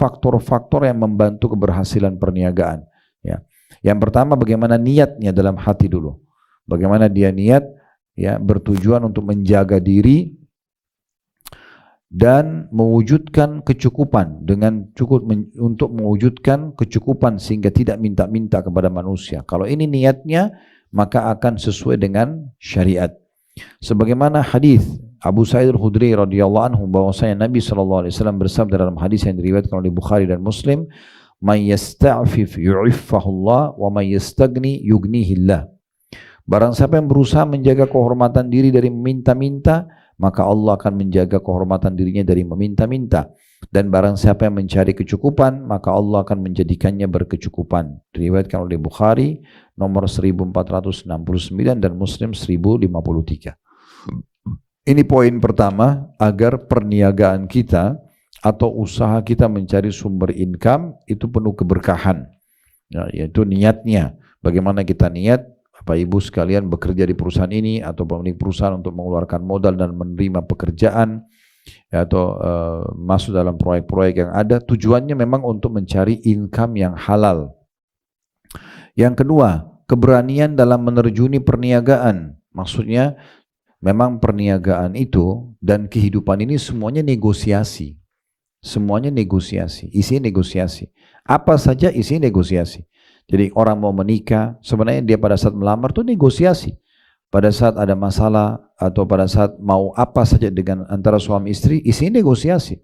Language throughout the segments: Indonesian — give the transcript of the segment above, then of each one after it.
faktor-faktor yang membantu keberhasilan perniagaan. Ya. Yang pertama, bagaimana niatnya dalam hati dulu. Bagaimana dia niat, ya, bertujuan untuk menjaga diri dan mewujudkan kecukupan dengan cukup untuk mewujudkan kecukupan sehingga tidak minta-minta kepada manusia. Kalau ini niatnya, maka akan sesuai dengan syariat. Sebagaimana hadis Abu Sa'id Al-Khudri radhiyallahu anhu bahwasanya Nabi SAW bersabda dalam hadis yang diriwayatkan oleh Bukhari dan Muslim, "Man yasta'fif yu'iffahullah wa man yastagni yughnihillah." Barang siapa yang berusaha menjaga kehormatan diri dari meminta-minta, maka Allah akan menjaga kehormatan dirinya dari meminta-minta. Dan barang siapa yang mencari kecukupan, maka Allah akan menjadikannya berkecukupan. Diriwayatkan oleh Bukhari nomor 1469 dan Muslim 1053. Ini poin pertama, agar perniagaan kita atau usaha kita mencari sumber income itu penuh keberkahan. Ya, yaitu niatnya. Bagaimana kita niat, Bapak Ibu sekalian bekerja di perusahaan ini atau pemilik perusahaan untuk mengeluarkan modal dan menerima pekerjaan, ya, atau masuk dalam proyek-proyek yang ada, tujuannya memang untuk mencari income yang halal. Yang kedua, keberanian dalam menerjuni perniagaan. Maksudnya memang perniagaan itu dan kehidupan ini semuanya negosiasi. Semuanya negosiasi, isi negosiasi. Apa saja isi negosiasi. Jadi orang mau menikah, sebenarnya dia pada saat melamar itu negosiasi. Pada saat ada masalah atau pada saat mau apa saja dengan antara suami istri, isi negosiasi.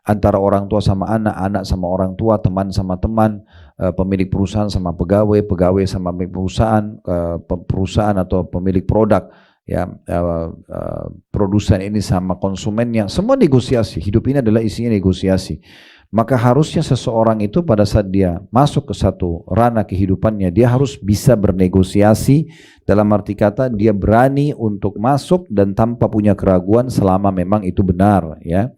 Antara orang tua sama anak, anak sama orang tua, teman sama teman, pemilik perusahaan sama pegawai, pegawai sama pemilik perusahaan, perusahaan atau pemilik produk, ya, produsen ini sama konsumennya, semua negosiasi. Hidup ini adalah isinya negosiasi. Maka harusnya seseorang itu pada saat dia masuk ke satu ranah kehidupannya, dia harus bisa bernegosiasi, dalam arti kata dia berani untuk masuk dan tanpa punya keraguan selama memang itu benar, ya.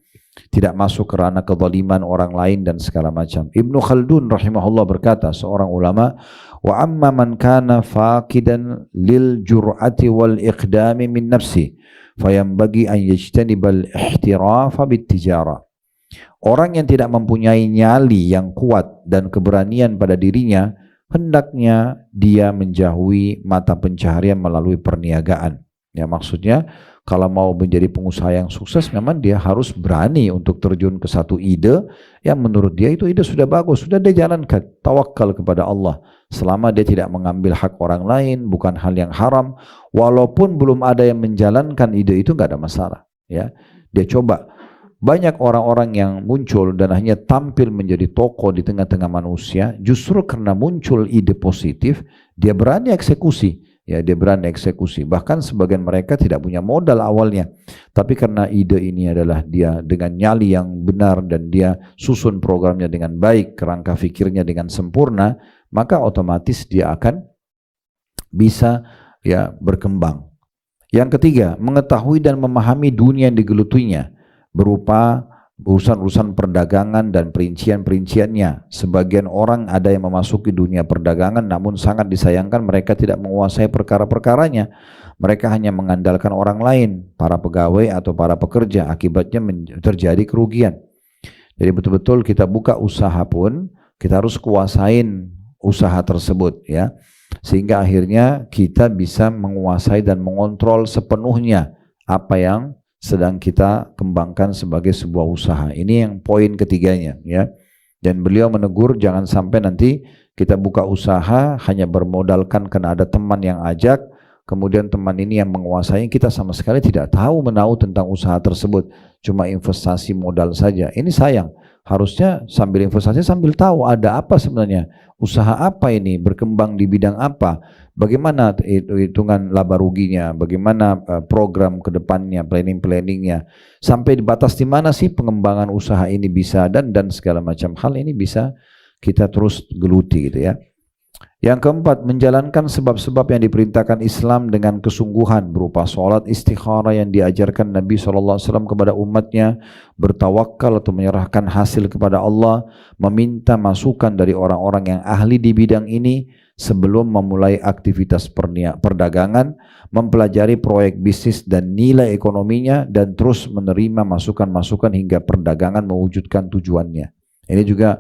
Tidak masuk ke ranah kezaliman orang lain dan segala macam. Ibnu Khaldun rahimahullah berkata, seorang ulama, wa amma man kana faqidan lil jur'ati wal iqdami min nafsi fayambagi an yajtanibal ihtirafa bit tijara. Orang yang tidak mempunyai nyali yang kuat dan keberanian pada dirinya, hendaknya dia menjauhi mata pencaharian melalui perniagaan. Ya, maksudnya kalau mau menjadi pengusaha yang sukses, memang dia harus berani untuk terjun ke satu ide yang menurut dia itu ide sudah bagus, sudah dia jalankan. Tawakal kepada Allah. Selama dia tidak mengambil hak orang lain, bukan hal yang haram, walaupun belum ada yang menjalankan ide itu, nggak ada masalah. Ya, dia coba. Banyak orang-orang yang muncul dan hanya tampil menjadi tokoh di tengah-tengah manusia, justru karena muncul ide positif, dia berani eksekusi. Ya, dia berani eksekusi. Bahkan sebagian mereka tidak punya modal awalnya, tapi karena ide ini adalah dia dengan nyali yang benar dan dia susun programnya dengan baik, kerangka fikirnya dengan sempurna, maka otomatis dia akan bisa, ya, berkembang. Yang ketiga, mengetahui dan memahami dunia yang digelutinya, berupa urusan-urusan perdagangan dan perincian-perinciannya. Sebagian orang ada yang memasuki dunia perdagangan, namun sangat disayangkan mereka tidak menguasai perkara-perkaranya. Mereka hanya mengandalkan orang lain, para pegawai atau para pekerja. Akibatnya terjadi kerugian. Jadi betul-betul kita buka usaha pun, kita harus kuasain usaha tersebut, ya, sehingga akhirnya kita bisa menguasai dan mengontrol sepenuhnya apa yang sedang kita kembangkan sebagai sebuah usaha. Ini yang poin ketiganya, ya. Dan beliau menegur jangan sampai nanti kita buka usaha hanya bermodalkan karena ada teman yang ajak, kemudian teman ini yang menguasai, kita sama sekali tidak tahu menahu tentang usaha tersebut, cuma investasi modal saja. Ini sayang. Harusnya sambil investasi sambil tahu ada apa sebenarnya, usaha apa ini, berkembang di bidang apa, bagaimana hitungan laba ruginya, bagaimana program ke depannya, planning-planningnya, sampai di batas di mana sih pengembangan usaha ini bisa, dan segala macam hal ini bisa kita terus geluti, gitu ya. Yang keempat, menjalankan sebab-sebab yang diperintahkan Islam dengan kesungguhan berupa sholat istikharah yang diajarkan Nabi SAW kepada umatnya, bertawakal atau menyerahkan hasil kepada Allah, meminta masukan dari orang-orang yang ahli di bidang ini sebelum memulai aktivitas perdagangan, mempelajari proyek bisnis dan nilai ekonominya, dan terus menerima masukan-masukan hingga perdagangan mewujudkan tujuannya. Ini juga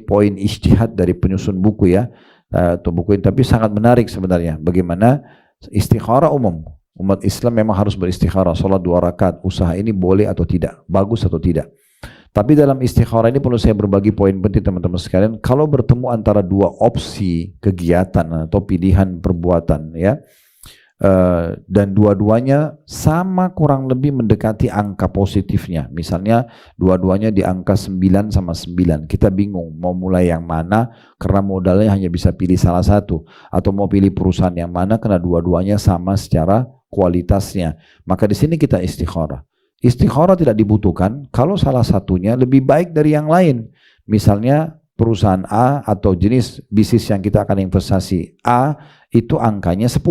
poin ijtihad dari penyusun buku ya, atau buku ini, tapi sangat menarik sebenarnya. Bagaimana istikharah umum, umat Islam memang harus beristikharah, sholat 2 rakaat, usaha ini boleh atau tidak, bagus atau tidak. Tapi dalam istikharah ini perlu saya berbagi poin penting teman-teman sekalian. Kalau bertemu antara 2 opsi kegiatan atau pilihan perbuatan ya, dan dua-duanya sama kurang lebih mendekati angka positifnya, misalnya dua-duanya di angka 9 sama 9, kita bingung mau mulai yang mana karena modalnya hanya bisa pilih salah satu, atau mau pilih perusahaan yang mana karena dua-duanya sama secara kualitasnya, maka di sini kita istikharah. Istikharah tidak dibutuhkan kalau salah satunya lebih baik dari yang lain. Misalnya perusahaan A atau jenis bisnis yang kita akan investasi A itu angkanya 10,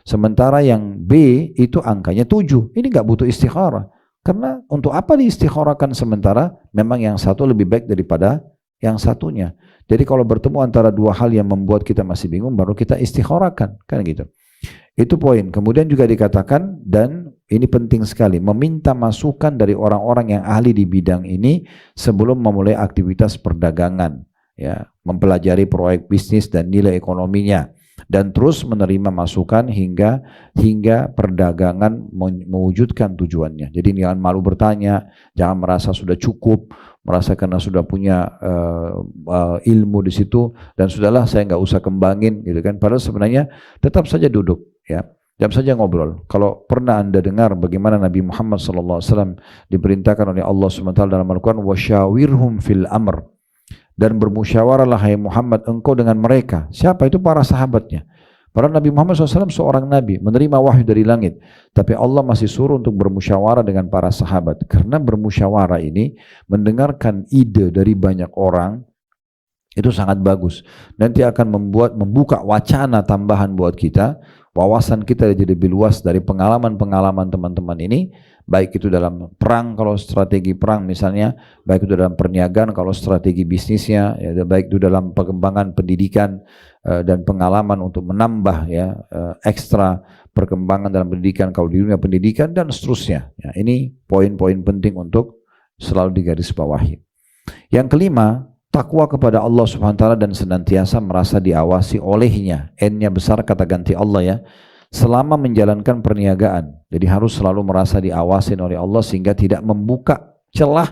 sementara yang B itu angkanya 7. Ini nggak butuh istikharah. Karena untuk apa diistikharahkan sementara memang yang satu lebih baik daripada yang satunya. Jadi kalau bertemu antara 2 hal yang membuat kita masih bingung, baru kita istikharahkan, kan gitu. Itu poin. Kemudian juga dikatakan, dan ini penting sekali, meminta masukan dari orang-orang yang ahli di bidang ini sebelum memulai aktivitas perdagangan, ya, mempelajari proyek bisnis dan nilai ekonominya, dan terus menerima masukan hingga perdagangan mewujudkan tujuannya. Jadi jangan malu bertanya, jangan merasa sudah cukup, merasa karena sudah punya ilmu di situ dan sudahlah saya nggak usah kembangin gitu kan. Padahal sebenarnya tetap saja duduk ya, jam saja ngobrol. Kalau pernah Anda dengar bagaimana Nabi Muhammad SAW diperintahkan oleh Allah SWT dalam Al-Quran, wasyawirhum fil amr, dan bermusyawarahlah hai Muhammad engkau dengan mereka. Siapa itu? Para sahabatnya. Padahal Nabi Muhammad SAW seorang Nabi, menerima wahyu dari langit, tapi Allah masih suruh untuk bermusyawarah dengan para sahabat. Karena bermusyawarah ini, mendengarkan ide dari banyak orang, itu sangat bagus. Nanti akan membuka wacana tambahan buat kita, wawasan kita jadi lebih luas dari pengalaman-pengalaman teman-teman ini, baik itu dalam perang kalau strategi perang misalnya, baik itu dalam perniagaan kalau strategi bisnisnya, ya, baik itu dalam pengembangan pendidikan dan pengalaman untuk menambah ya ekstra perkembangan dalam pendidikan kalau di dunia pendidikan dan seterusnya. Ya, ini poin-poin penting untuk selalu digarisbawahi. Yang kelima, takwa kepada Allah Subhanahu wa taala dan senantiasa merasa diawasi olehnya. N-nya besar, kata ganti Allah ya. Selama menjalankan perniagaan. Jadi harus selalu merasa diawasin oleh Allah sehingga tidak membuka celah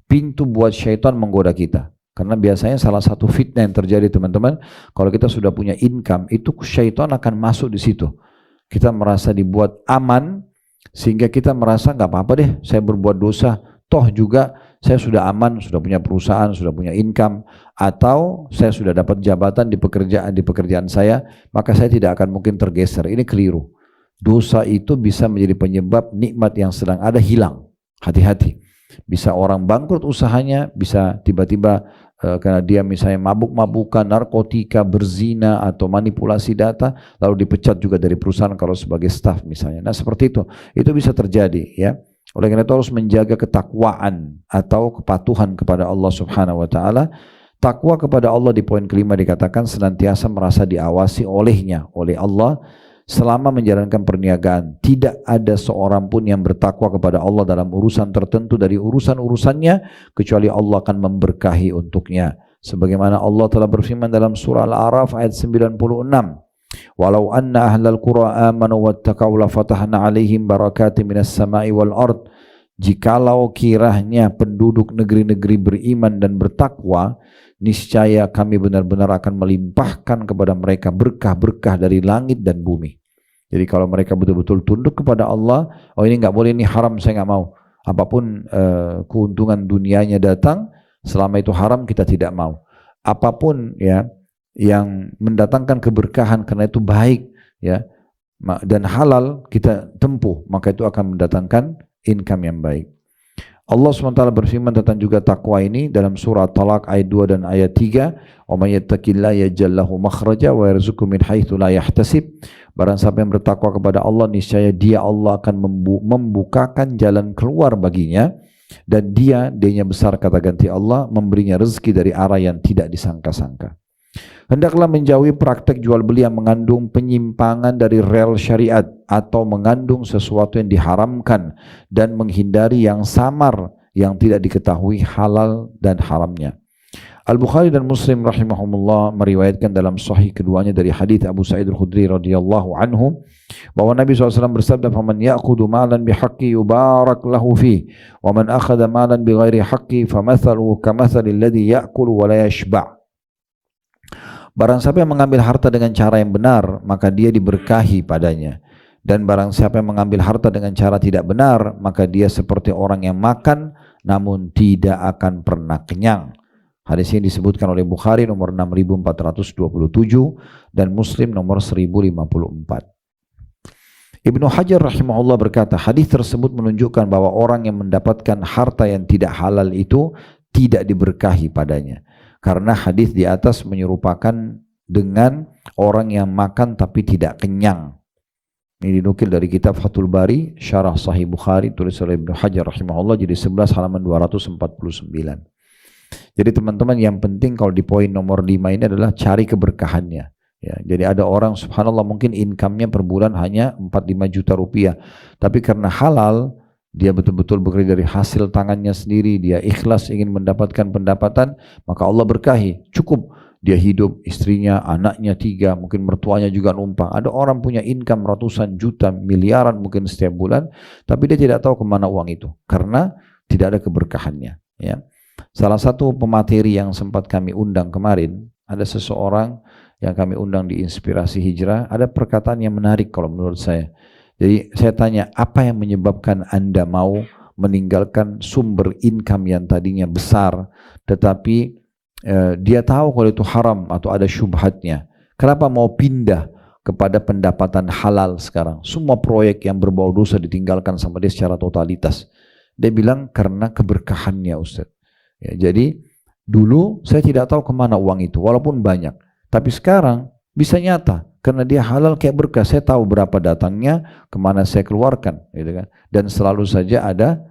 pintu buat syaitan menggoda kita. Karena biasanya salah satu fitnah yang terjadi teman-teman, kalau kita sudah punya income, itu syaitan akan masuk di situ. Kita merasa dibuat aman sehingga kita merasa nggak apa-apa deh saya berbuat dosa. Toh juga saya sudah aman, sudah punya perusahaan, sudah punya income, atau saya sudah dapat jabatan di pekerjaan saya, maka saya tidak akan mungkin tergeser. Ini keliru. Dosa itu bisa menjadi penyebab nikmat yang sedang ada hilang. Hati-hati. Bisa orang bangkrut usahanya, bisa tiba-tiba karena dia misalnya mabuk-mabukan, narkotika, berzina, atau manipulasi data, lalu dipecat juga dari perusahaan kalau sebagai staf misalnya. Nah seperti itu bisa terjadi ya. Oleh karena itu harus menjaga ketakwaan atau kepatuhan kepada Allah Subhanahu wa taala. Takwa kepada Allah di poin kelima dikatakan senantiasa merasa diawasi olehnya, oleh Allah selama menjalankan perniagaan. Tidak ada seorang pun yang bertakwa kepada Allah dalam urusan tertentu dari urusan-urusannya kecuali Allah akan memberkahi untuknya. Sebagaimana Allah telah berfirman dalam surah Al-A'raf ayat 96. Walau anna ahlal qura amanu wattaqau la fatahna alaihim barakatim minas sama'i wal ard. Jikalau kiranya penduduk negeri-negeri beriman dan bertakwa, niscaya kami benar-benar akan melimpahkan kepada mereka berkah-berkah dari langit dan bumi. Jadi kalau mereka betul-betul tunduk kepada Allah, oh ini nggak boleh, ini haram, saya nggak mau. Apapun keuntungan dunianya datang, selama itu haram kita tidak mau. Apapun ya yang mendatangkan keberkahan karena itu baik ya dan halal kita tempuh, maka itu akan mendatangkan income yang baik. Allah SWT berfirman tentang juga takwa ini dalam surah Talaq ayat 2 dan ayat 3, "Wa may yattaqillaha yaj'al lahu makhraja wa yarzuqhu min haitsu la yahtasib." Barang siapa yang bertakwa kepada Allah, niscaya dia Allah akan membukakan jalan keluar baginya, dan dia-nya besar, kata ganti Allah, memberinya rezeki dari arah yang tidak disangka-sangka. Hendaklah menjauhi praktek jual beli yang mengandung penyimpangan dari rel syariat atau mengandung sesuatu yang diharamkan, dan menghindari yang samar yang tidak diketahui halal dan haramnya. Al-Bukhari dan Muslim rahimahumullah meriwayatkan dalam sahih keduanya dari hadits Abu Sa'id Al-Khudri radhiyallahu anhu bahwa Nabi SAW bersabda, "Faman ya'khudhu malan bihaqqi yubarak lahu fi, wa man akhadha malan bighairi haqqi famathaluhu kamathalil ladzi ya'kulu wa la yashba'." Barang siapa yang mengambil harta dengan cara yang benar, maka dia diberkahi padanya. Dan barang siapa yang mengambil harta dengan cara tidak benar, maka dia seperti orang yang makan namun tidak akan pernah kenyang. Hadis ini disebutkan oleh Bukhari nomor 6427 dan Muslim nomor 1054. Ibnu Hajar rahimahullah berkata, hadis tersebut menunjukkan bahwa orang yang mendapatkan harta yang tidak halal itu tidak diberkahi padanya. Karena hadis di atas menyerupakan dengan orang yang makan tapi tidak kenyang. Ini dinukil dari kitab Fathul Bari, Syarah Sahih Bukhari, tulis oleh Ibnu Hajar rahimahullah, jadi 11 halaman 249. Jadi teman-teman, yang penting kalau di poin nomor 5 ini adalah cari keberkahannya. Ya, jadi ada orang subhanallah mungkin income-nya per bulan hanya 4-5 juta rupiah. Tapi karena halal, dia betul-betul bekerja dari hasil tangannya sendiri, dia ikhlas ingin mendapatkan pendapatan, maka Allah berkahi. Cukup dia hidup, istrinya, anaknya 3, mungkin mertuanya juga numpang. Ada orang punya income ratusan juta, miliaran mungkin setiap bulan, tapi dia tidak tahu kemana uang itu. Karena tidak ada keberkahannya. Ya. Salah satu pemateri yang sempat kami undang kemarin, ada seseorang yang kami undang di Inspirasi Hijrah, ada perkataan yang menarik kalau menurut saya. Jadi saya tanya, apa yang menyebabkan Anda mau meninggalkan sumber income yang tadinya besar, tetapi dia tahu kalau itu haram atau ada syubhatnya. Kenapa mau pindah kepada pendapatan halal sekarang? Semua proyek yang berbau dosa ditinggalkan sama dia secara totalitas. Dia bilang karena keberkahannya, Ustaz. Ya, jadi dulu saya tidak tahu kemana uang itu, walaupun banyak. Tapi sekarang bisa nyata, karena dia halal kayak berkah. Saya tahu berapa datangnya, kemana saya keluarkan, gitu kan. Dan selalu saja ada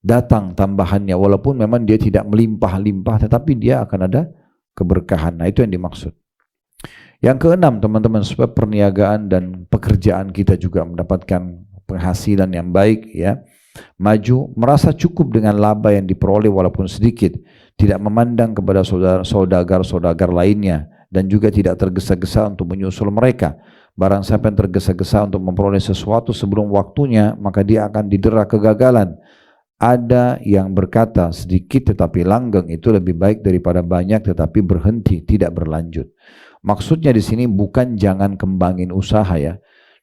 datang tambahannya, walaupun memang dia tidak melimpah-limpah, tetapi dia akan ada keberkahan. Nah, itu yang dimaksud. Yang keenam, teman-teman, supaya perniagaan dan pekerjaan kita juga mendapatkan penghasilan yang baik, ya. Maju, merasa cukup dengan laba yang diperoleh walaupun sedikit, tidak memandang kepada saudagar-saudagar lainnya, dan juga tidak tergesa-gesa untuk menyusul mereka. Barang siapa yang tergesa-gesa untuk memperoleh sesuatu sebelum waktunya, maka dia akan didera kegagalan. Ada yang berkata, sedikit tetapi langgeng itu lebih baik daripada banyak tetapi berhenti, tidak berlanjut. Maksudnya di sini bukan jangan kembangin usaha, ya,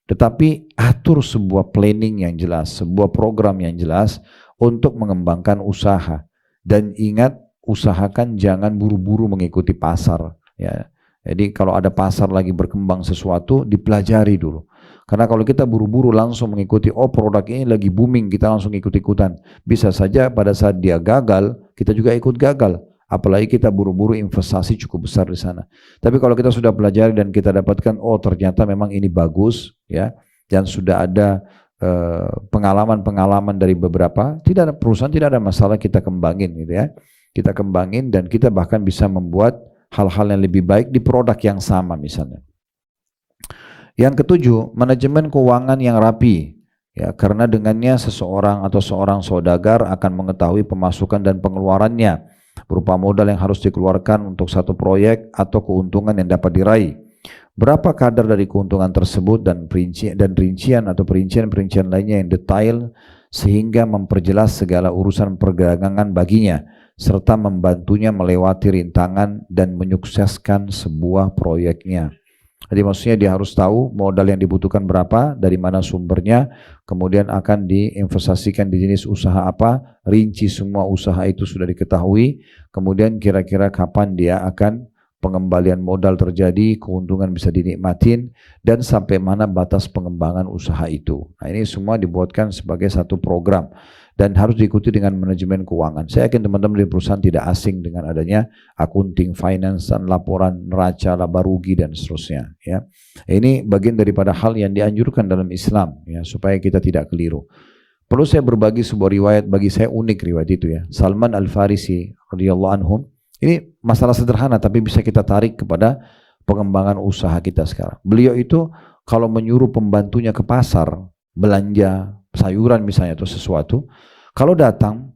tetapi atur sebuah planning yang jelas, sebuah program yang jelas untuk mengembangkan usaha. Dan ingat, usahakan jangan buru-buru mengikuti pasar. Ya. Jadi kalau ada pasar lagi berkembang sesuatu, dipelajari dulu. Karena kalau kita buru-buru langsung mengikuti, oh produk ini lagi booming, kita langsung ikut-ikutan. Bisa saja pada saat dia gagal, kita juga ikut gagal. Apalagi kita buru-buru investasi cukup besar di sana. Tapi kalau kita sudah pelajari dan kita dapatkan, oh ternyata memang ini bagus, ya, dan sudah ada pengalaman-pengalaman dari beberapa, tidak ada perusahaan, tidak ada masalah, kita kembangin, gitu ya. Kita kembangin dan kita bahkan bisa membuat hal-hal yang lebih baik di produk yang sama misalnya. Yang ketujuh, manajemen keuangan yang rapi. Ya, karena dengannya seseorang atau seorang saudagar akan mengetahui pemasukan dan pengeluarannya, berupa modal yang harus dikeluarkan untuk satu proyek atau keuntungan yang dapat diraih. Berapa kadar dari keuntungan tersebut dan rincian atau perincian-perincian lainnya yang detail sehingga memperjelas segala urusan perdagangan baginya serta membantunya melewati rintangan dan menyukseskan sebuah proyeknya. Jadi maksudnya dia harus tahu modal yang dibutuhkan berapa, dari mana sumbernya, kemudian akan diinvestasikan di jenis usaha apa, rinci semua usaha itu sudah diketahui, kemudian kira-kira kapan dia akan pengembalian modal terjadi, keuntungan bisa dinikmatin, dan sampai mana batas pengembangan usaha itu. Nah, ini semua dibuatkan sebagai satu program dan harus diikuti dengan manajemen keuangan. Saya yakin teman-teman di perusahaan tidak asing dengan adanya akunting, finance, dan laporan neraca, laba rugi, dan seterusnya. Ya. Ini bagian daripada hal yang dianjurkan dalam Islam, ya, supaya kita tidak keliru. Perlu saya berbagi sebuah riwayat, bagi saya unik riwayat itu, ya. Salman Al-Farisi radhiyallahu anhum. Ini masalah sederhana tapi bisa kita tarik kepada pengembangan usaha kita sekarang. Beliau itu kalau menyuruh pembantunya ke pasar belanja sayuran misalnya atau sesuatu, kalau datang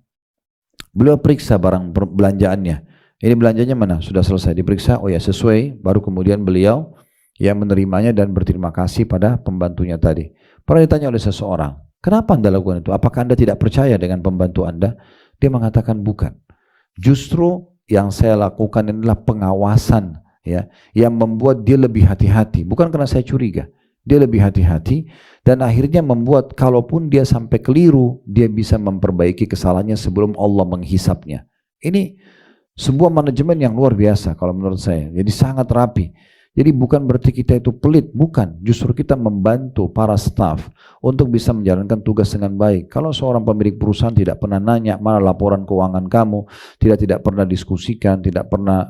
beliau periksa barang belanjaannya. Ini belanjanya mana? Sudah selesai diperiksa, oh ya sesuai, baru kemudian beliau yang menerimanya dan berterima kasih pada pembantunya tadi. Pernah ditanya oleh seseorang, kenapa Anda lakukan itu? Apakah Anda tidak percaya dengan pembantu Anda? Dia mengatakan bukan. Justru yang saya lakukan adalah pengawasan, ya, yang membuat dia lebih hati-hati. Bukan karena saya curiga, dia lebih hati-hati dan akhirnya membuat kalaupun dia sampai keliru, dia bisa memperbaiki kesalahannya sebelum Allah menghisapnya. Ini sebuah manajemen yang luar biasa kalau menurut saya. Jadi sangat rapi. Jadi bukan berarti kita itu pelit, bukan. Justru kita membantu para staf untuk bisa menjalankan tugas dengan baik. Kalau seorang pemilik perusahaan tidak pernah nanya mana laporan keuangan kamu, tidak pernah diskusikan, tidak pernah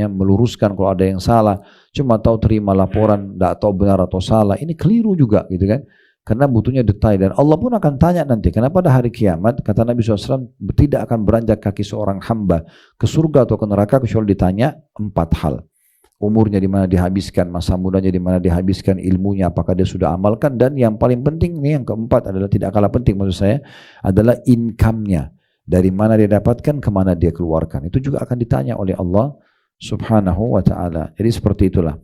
meluruskan kalau ada yang salah, cuma tahu terima laporan, tidak tahu benar atau salah, ini keliru juga gitu kan. Karena butuhnya detail dan Allah pun akan tanya nanti. Karena pada hari kiamat kata Nabi SAW tidak akan beranjak kaki seorang hamba ke surga atau ke neraka kecuali ditanya 4 hal. Umurnya di mana dihabiskan, masa mudanya di mana dihabiskan, ilmunya apakah dia sudah amalkan, dan yang paling penting nih yang keempat adalah tidak kalah penting maksud saya adalah income-nya. Dari mana dia dapatkan, kemana dia keluarkan. Itu juga akan ditanya oleh Allah Subhanahu wa ta'ala. Jadi seperti itulah.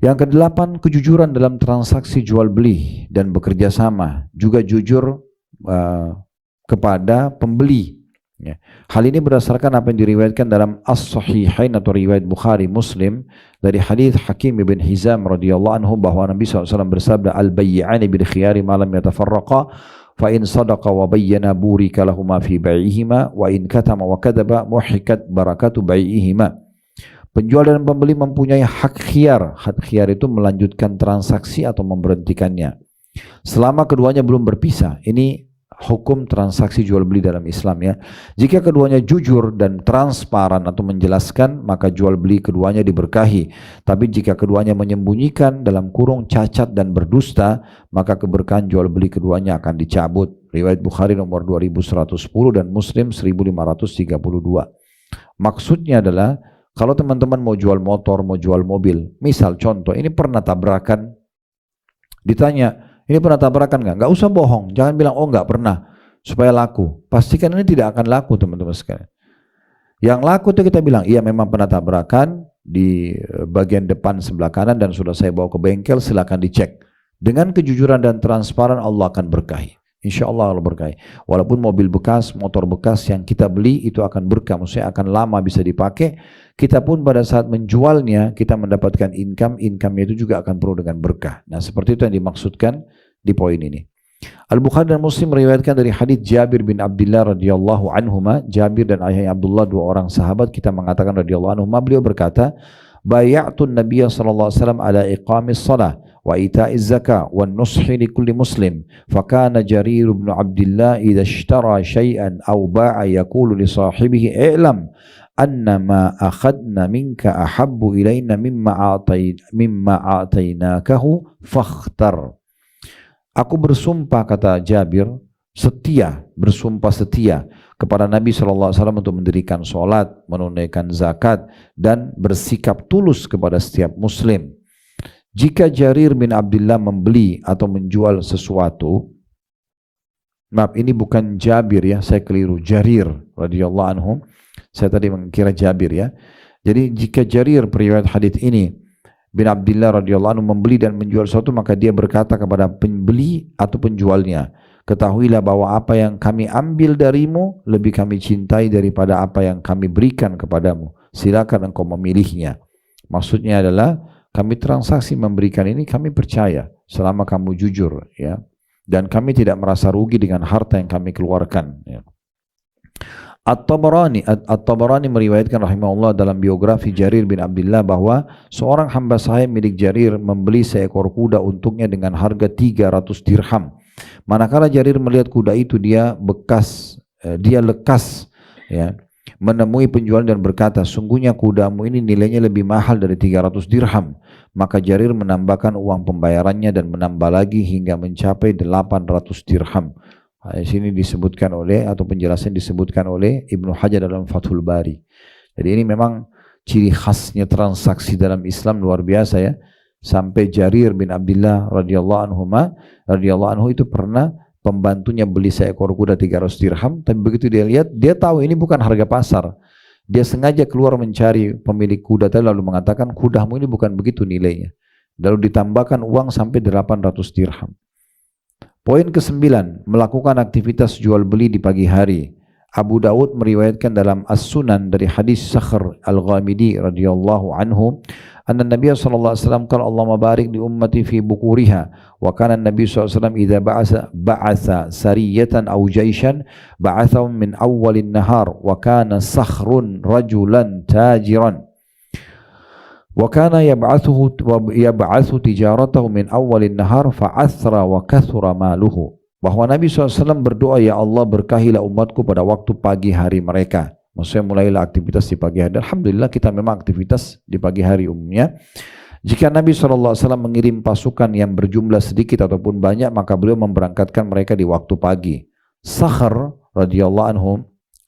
Yang kedelapan, kejujuran dalam transaksi jual beli dan bekerja sama, juga jujur kepada pembeli. Ya. Hal ini berdasarkan apa yang diriwayatkan dalam As-Sahihain atau riwayat Bukhari Muslim dari hadis Hakim bin Hizam radhiyallahu anhu bahwa Nabi SAW bersabda, al-bayyi'ani bil khiyari ma lam yatafarraqa fa in sadaqa wa bayyana burika lahuma fi bai'ihima wa in katama wa kadaba muhikat barakatu bai'ihima. Penjual dan pembeli mempunyai hak khiyar. Hak khiyar itu melanjutkan transaksi atau memberhentikannya selama keduanya belum berpisah. Ini hukum transaksi jual beli dalam Islam ya. Jika keduanya jujur dan transparan atau menjelaskan, maka jual beli keduanya diberkahi. Tapi jika keduanya menyembunyikan dalam kurung cacat dan berdusta, maka keberkahan jual beli keduanya akan dicabut. Riwayat Bukhari nomor 2110 dan Muslim 1532. Maksudnya adalah kalau teman-teman mau jual motor, mau jual mobil, misal contoh, ini pernah tabrakan, ditanya, ini pernah tabrakan nggak? Nggak usah bohong, jangan bilang, oh nggak pernah, supaya laku. Pastikan ini tidak akan laku teman-teman sekalian. Yang laku itu kita bilang, iya memang pernah tabrakan di bagian depan sebelah kanan dan sudah saya bawa ke bengkel, silakan dicek. Dengan kejujuran dan transparan Allah akan berkahi. Insya Allah Allah berkahi. Walaupun mobil bekas, motor bekas yang kita beli itu akan berkah, maksudnya akan lama bisa dipakai. Kita pun pada saat menjualnya kita mendapatkan income-nya itu juga akan penuh dengan berkah. Nah seperti itu yang dimaksudkan di poin ini. Al-Bukhari dan Muslim meriwayatkan dari hadits Jabir bin Abdullah radhiyallahu anhuma. Jabir dan ayahnya Abdullah, dua orang sahabat, kita mengatakan radhiyallahu anhuma, beliau berkata, bay'atun Nabiya sallallahu alaihi wasallam ala iqamis salah wa ita'iz zakah wa nushi li kulli muslim. Fakana Jarir bin Abdullah idza ishtara syai'an aw ba'a yaqulu li sahibihi i'lam annama akhadna minka ahabbu ilaina mimma a'tainakahu fakhtar. Aku bersumpah, kata Jabir, bersumpah setia kepada Nabi SAW untuk mendirikan sholat, menunaikan zakat, dan bersikap tulus kepada setiap muslim. Jika Jarir bin Abdullah membeli atau menjual sesuatu, maaf ini bukan Jabir ya, saya keliru, Jarir radhiyallahu anhu, saya tadi mengira Jabir ya. Jadi jika Jarir periwayat hadits ini bin Abdullah radhiyallahu anhu membeli dan menjual sesuatu, maka dia berkata kepada pembeli atau penjualnya, ketahuilah bahwa apa yang kami ambil darimu lebih kami cintai daripada apa yang kami berikan kepadamu. Silakan engkau memilihnya. Maksudnya adalah kami transaksi memberikan ini kami percaya selama kamu jujur ya, dan kami tidak merasa rugi dengan harta yang kami keluarkan ya. At-Tabarani meriwayatkan rahimahullah dalam biografi Jarir bin Abdullah bahwa seorang hamba sahaya milik Jarir membeli seekor kuda untuknya dengan harga 300 dirham. Manakala Jarir melihat kuda itu dia lekas ya, menemui penjual dan berkata, sungguhnya kudamu ini nilainya lebih mahal dari 300 dirham. Maka Jarir menambahkan uang pembayarannya dan menambah lagi hingga mencapai 800 dirham. Di sini disebutkan oleh, atau penjelasan disebutkan oleh Ibnu Hajar dalam Fathul Bari. Jadi ini memang ciri khasnya transaksi dalam Islam luar biasa ya. Sampai Jarir bin Abdullah radhiyallahu anhu itu pernah pembantunya beli seekor kuda 300 dirham, tapi begitu dia lihat, dia tahu ini bukan harga pasar. Dia sengaja keluar mencari pemilik kuda tadi lalu mengatakan, kudamu ini bukan begitu nilainya. Lalu ditambahkan uang sampai 800 dirham. Poin ke-9, melakukan aktivitas jual beli di pagi hari. Abu Dawud meriwayatkan dalam As-Sunan dari hadis Sakhr Al-Ghamidi radhiyallahu anhu, anna Nabi sallallahu alaihi wasallam qala Allahumma barik li ummati fi bukuriha, wa kana Nabi sallallahu alaihi wasallam idza ba'atha sariyatan aw jayshan ba'athahum min awwalin nahar, wa kana Sakhrun rajulan tajiran wa kana yab'athu tijaratahu min awwalin nahar fa'athra wa kathura maluhu. Bahwa Nabi SAW berdoa, ya Allah berkahilah umatku pada waktu pagi hari mereka. Maksudnya mulailah aktivitas di pagi hari. Alhamdulillah kita memang aktivitas di pagi hari umumnya. Jika Nabi SAW mengirim pasukan yang berjumlah sedikit ataupun banyak, maka beliau memberangkatkan mereka di waktu pagi. Sakhr radhiyallahu anhu,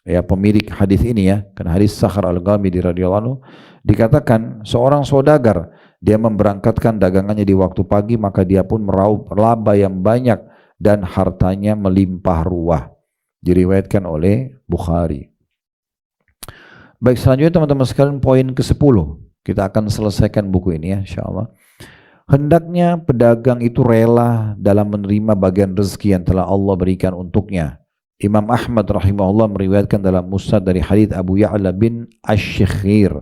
ya pemilik hadis ini ya, karena hadis Sakhr Al-Ghamidi radhiyallahu anhu, dikatakan seorang saudagar, dia memberangkatkan dagangannya di waktu pagi, maka dia pun meraup laba yang banyak dan hartanya melimpah ruah. Diriwayatkan oleh Bukhari. Baik, selanjutnya teman-teman sekalian, poin ke-10. Kita akan selesaikan buku ini ya, insyaallah. Hendaknya pedagang itu rela dalam menerima bagian rezeki yang telah Allah berikan untuknya. Imam Ahmad rahimahullah meriwayatkan dalam Musnad dari hadits Abu Ya'la bin Asy-Syikhir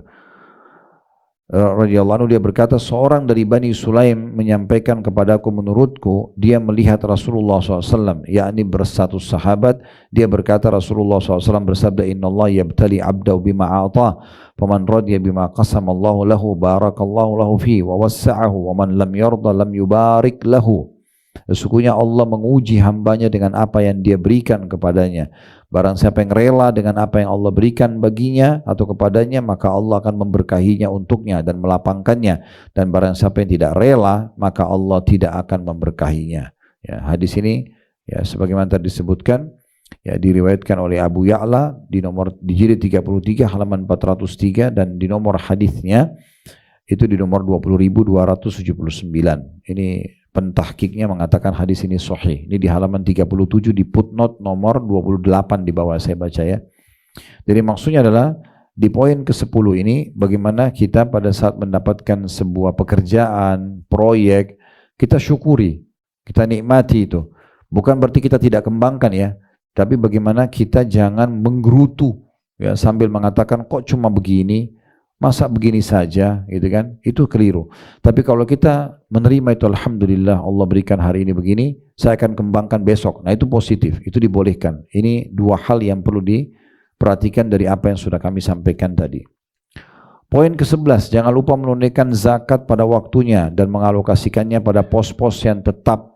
radhiyallahu anhu, dia berkata, seorang dari Bani Sulaim menyampaikan kepadaku, menurutku dia melihat Rasulullah SAW, yakni berstatus sahabat. Dia berkata, Rasulullah SAW bersabda, Inna Allah yabtali abdahu bima a'ta, faman radiya bima qasamallahu lahu barakallahu lahu fi wa wassa'ahu, wa man lam yarda lam yubarik lahu. Sesungguhnya Allah menguji hambanya dengan apa yang dia berikan kepadanya. Barang siapa yang rela dengan apa yang Allah berikan baginya atau kepadanya, maka Allah akan memberkahinya untuknya dan melapangkannya. Dan barang siapa yang tidak rela, maka Allah tidak akan memberkahinya. Ya, hadis ini ya sebagaimana tadi disebutkan, ya diriwayatkan oleh Abu Ya'la di jilid 33 halaman 403, dan di nomor hadisnya itu di nomor 20.279. Ini pentahkiknya mengatakan hadis ini sahih. Ini di halaman 37 di footnote nomor 28 di bawah saya baca ya. Jadi maksudnya adalah di poin ke-10 ini, bagaimana kita pada saat mendapatkan sebuah pekerjaan, proyek, kita syukuri, kita nikmati itu. Bukan berarti kita tidak kembangkan ya, tapi bagaimana kita jangan menggerutu ya, sambil mengatakan kok cuma begini, masa begini saja gitu kan, itu keliru. Tapi kalau kita menerima itu, alhamdulillah Allah berikan hari ini begini, saya akan kembangkan besok, nah itu positif, itu dibolehkan. Ini dua hal yang perlu diperhatikan dari apa yang sudah kami sampaikan tadi. Poin ke-11, jangan lupa menunaikan zakat pada waktunya dan mengalokasikannya pada pos-pos yang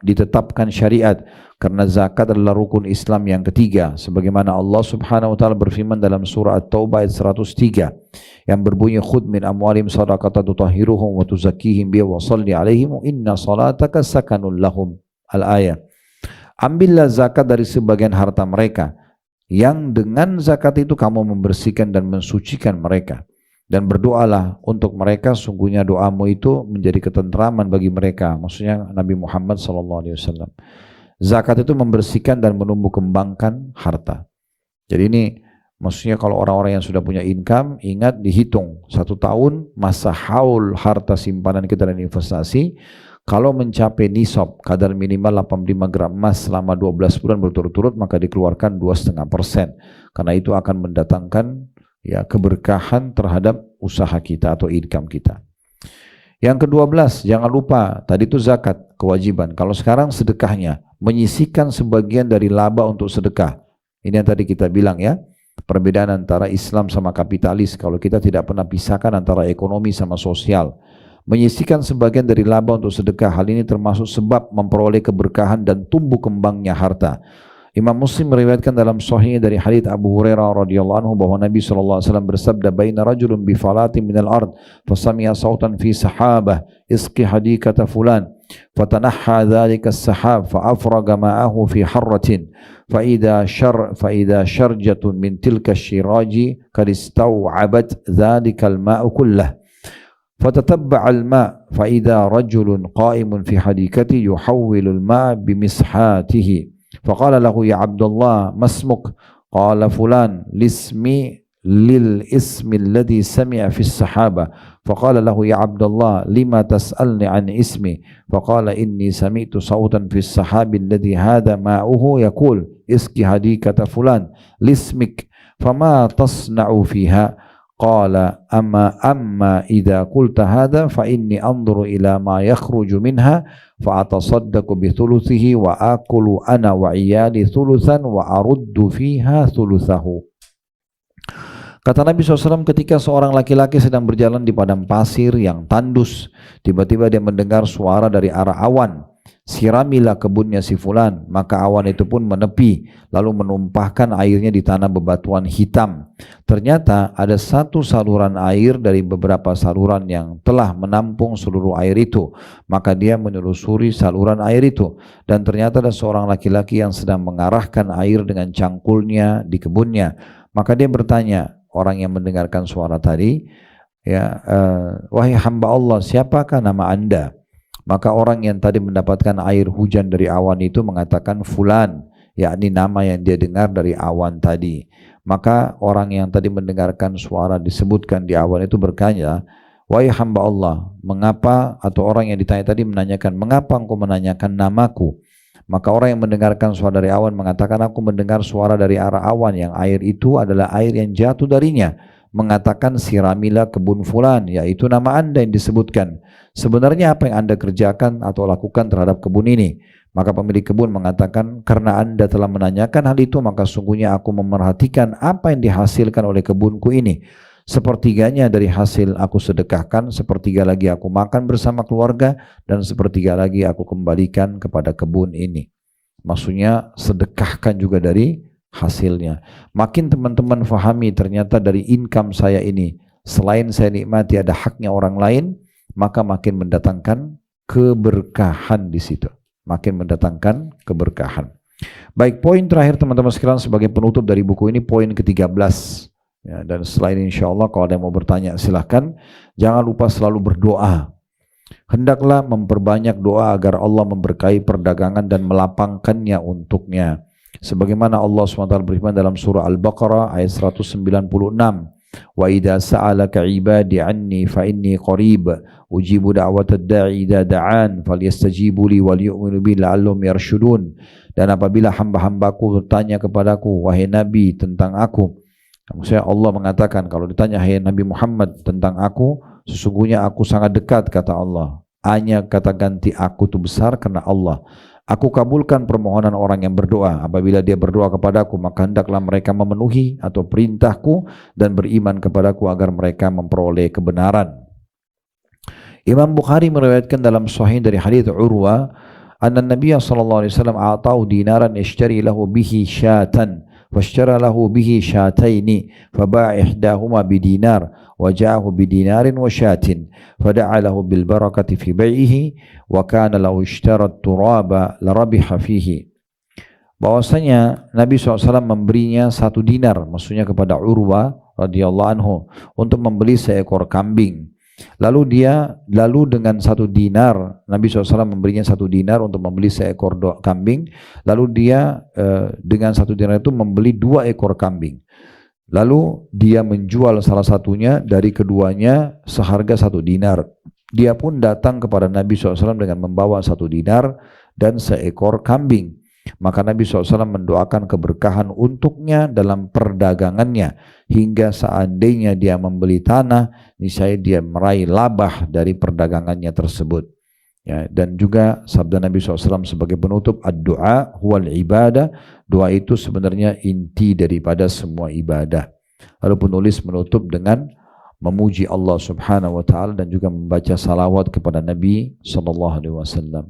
ditetapkan syariat, karena zakat adalah rukun Islam yang ketiga, sebagaimana Allah Subhanahu wa taala berfirman dalam surah At-Taubah ayat 103 yang berbunyi, khudh min amwalihim shadaqatan tutahhiruhum wa tuzakkihim biha wa shalli alaihim inna salataka sakanun lahum. Al-ayat. Ambillah zakat dari sebagian harta mereka, yang dengan zakat itu kamu membersihkan dan mensucikan mereka. Dan berdoalah untuk mereka, sungguhnya doamu itu menjadi ketentraman bagi mereka. Maksudnya Nabi Muhammad SAW. Zakat itu membersihkan dan menumbuh kembangkan harta. Jadi ini maksudnya kalau orang-orang yang sudah punya income, ingat dihitung 1 tahun masa haul harta simpanan kita dan investasi. Kalau mencapai nisab kadar minimal 85 gram emas selama 12 bulan berturut-turut, maka dikeluarkan 2,5%. Karena itu akan mendatangkan ya keberkahan terhadap usaha kita atau income kita. Yang ke-12, jangan lupa tadi itu zakat, kewajiban. Kalau sekarang sedekahnya, menyisihkan sebagian dari laba untuk sedekah. Ini yang tadi kita bilang ya, perbedaan antara Islam sama kapitalis. Kalau kita tidak pernah pisahkan antara ekonomi sama sosial. Menyisihkan sebagian dari laba untuk sedekah, hal ini termasuk sebab memperoleh keberkahan dan tumbuh kembangnya harta. Imam Muslim meriwayatkan dalam sahihnya dari hadits Abu Hurairah radhiyallahu anhu bahwa Nabi SAW bersabda, baina rajulun bi falatin minal ard fasami'a sautan fi sahabah isqi hadikata fulan fatanahha dhalika as-sahab fa'afraga ma'ahu fi harratin fa'idha sharjatun min tilka shiraji kad istaw'abat dhalika al-ma'u kullah فتتبع الماء فإذا رجل قائم في حديقته يحول الماء بمسحاته فقال له يا عبد الله ما اسمك قال فلان لاسمي للاسم الذي سمع في الصحابة فقال له يا عبد الله لما تسألني عن اسمي فقال إني سمعت صوتا في الصحاب الذي هذا ماؤه يقول اسقي هديكة فلان لاسمك فما تصنع فيها قال أما إذا قلت هذا فإني أنظر إلى ما يخرج منها فأتصدق بثلثه وآكل أنا وعيالي ثلثا وأرد فيها ثلثه. Kata Nabi SAW, ketika seorang laki-laki sedang berjalan di padang pasir yang tandus, tiba-tiba dia mendengar suara dari arah awan, siramilah kebunnya si fulan, maka awan itu pun menepi, lalu menumpahkan airnya di tanah bebatuan hitam. Ternyata ada satu saluran air dari beberapa saluran yang telah menampung seluruh air itu, maka dia menelusuri saluran air itu, dan ternyata ada seorang laki-laki yang sedang mengarahkan air dengan cangkulnya di kebunnya. Maka dia bertanya, orang yang mendengarkan suara tadi, ya, wahai hamba Allah, siapakah nama anda? Maka orang yang tadi mendapatkan air hujan dari awan itu mengatakan fulan, yakni nama yang dia dengar dari awan tadi. Maka orang yang tadi mendengarkan suara disebutkan di awan itu bertanya, wahai hamba Allah, mengapa, atau orang yang ditanya tadi menanyakan, mengapa engkau menanyakan namaku? Maka orang yang mendengarkan suara dari awan mengatakan, aku mendengar suara dari arah awan yang air itu adalah air yang jatuh darinya, mengatakan siramilah kebun fulan, yaitu nama anda yang disebutkan. Sebenarnya apa yang anda kerjakan atau lakukan terhadap kebun ini? Maka pemilik kebun mengatakan, karena anda telah menanyakan hal itu, maka sungguhnya aku memerhatikan apa yang dihasilkan oleh kebunku ini. Sepertiganya dari hasil aku sedekahkan, sepertiga lagi aku makan bersama keluarga, dan sepertiga lagi aku kembalikan kepada kebun ini. Maksudnya sedekahkan juga dari hasilnya. Makin teman-teman fahami ternyata dari income saya ini, selain saya nikmati ada haknya orang lain, maka makin mendatangkan keberkahan di situ. Makin mendatangkan keberkahan. Baik, poin terakhir teman-teman sekalian sebagai penutup dari buku ini, poin ke-13. Ya, dan setelah ini insya Allah kalau ada yang mau bertanya silahkan. Jangan lupa selalu berdoa. Hendaklah memperbanyak doa agar Allah memberkahi perdagangan dan melapangkannya untuknya. Sebagaimana Allah SWT berfirman dalam surah Al-Baqarah ayat 196. Wa idza sa'alaka 'ibadi 'anni fa inni qarib ujibu da'watad da'i idza da'an falyastajibu li wal yu'minu bi la'allahum yarshudun. Dan apabila hamba-hambaku bertanya kepadaku, wahai Nabi, tentang aku, maksudnya Allah mengatakan, kalau ditanya hai Nabi Muhammad tentang aku, sesungguhnya aku sangat dekat, kata Allah. Hanya kata ganti aku itu besar karena Allah. Aku kabulkan permohonan orang yang berdoa. Apabila dia berdoa kepadaku, maka hendaklah mereka memenuhi atau perintahku dan beriman kepadaku agar mereka memperoleh kebenaran. Imam Bukhari meriwayatkan dalam Sahih dari hadits Urwa, anna Nabiya sallallahu alaihi wasallam a'tahu dinaran yashtari lahu bihi syatan. فاشترى له به شاتين فباع إحداهما بدينار وجاءه بدينار وشات فدعا له بالبركة في بيعه وكان لو اشترى التراب لربح فيه. Bahwasanya Nabi SAW memberinya 1 dinar, maksudnya kepada Urwa radhiyallahu anhu, untuk membeli seekor kambing. Lalu dengan 1 dinar, Nabi SAW memberinya 1 dinar untuk membeli seekor kambing. Lalu dia dengan 1 dinar itu membeli 2 ekor kambing. Lalu dia menjual salah satunya dari keduanya seharga 1 dinar. Dia pun datang kepada Nabi SAW dengan membawa 1 dinar dan seekor kambing. Maka Nabi SAW mendoakan keberkahan untuknya dalam perdagangannya, hingga seandainya dia membeli tanah, niscaya dia meraih labah dari perdagangannya tersebut. Ya, dan juga sabda Nabi SAW sebagai penutup, ad-du'a huwal ibadah, doa itu sebenarnya inti daripada semua ibadah. Lalu penulis menutup dengan memuji Allah Subhanahu wa ta'ala dan juga membaca salawat kepada Nabi SAW.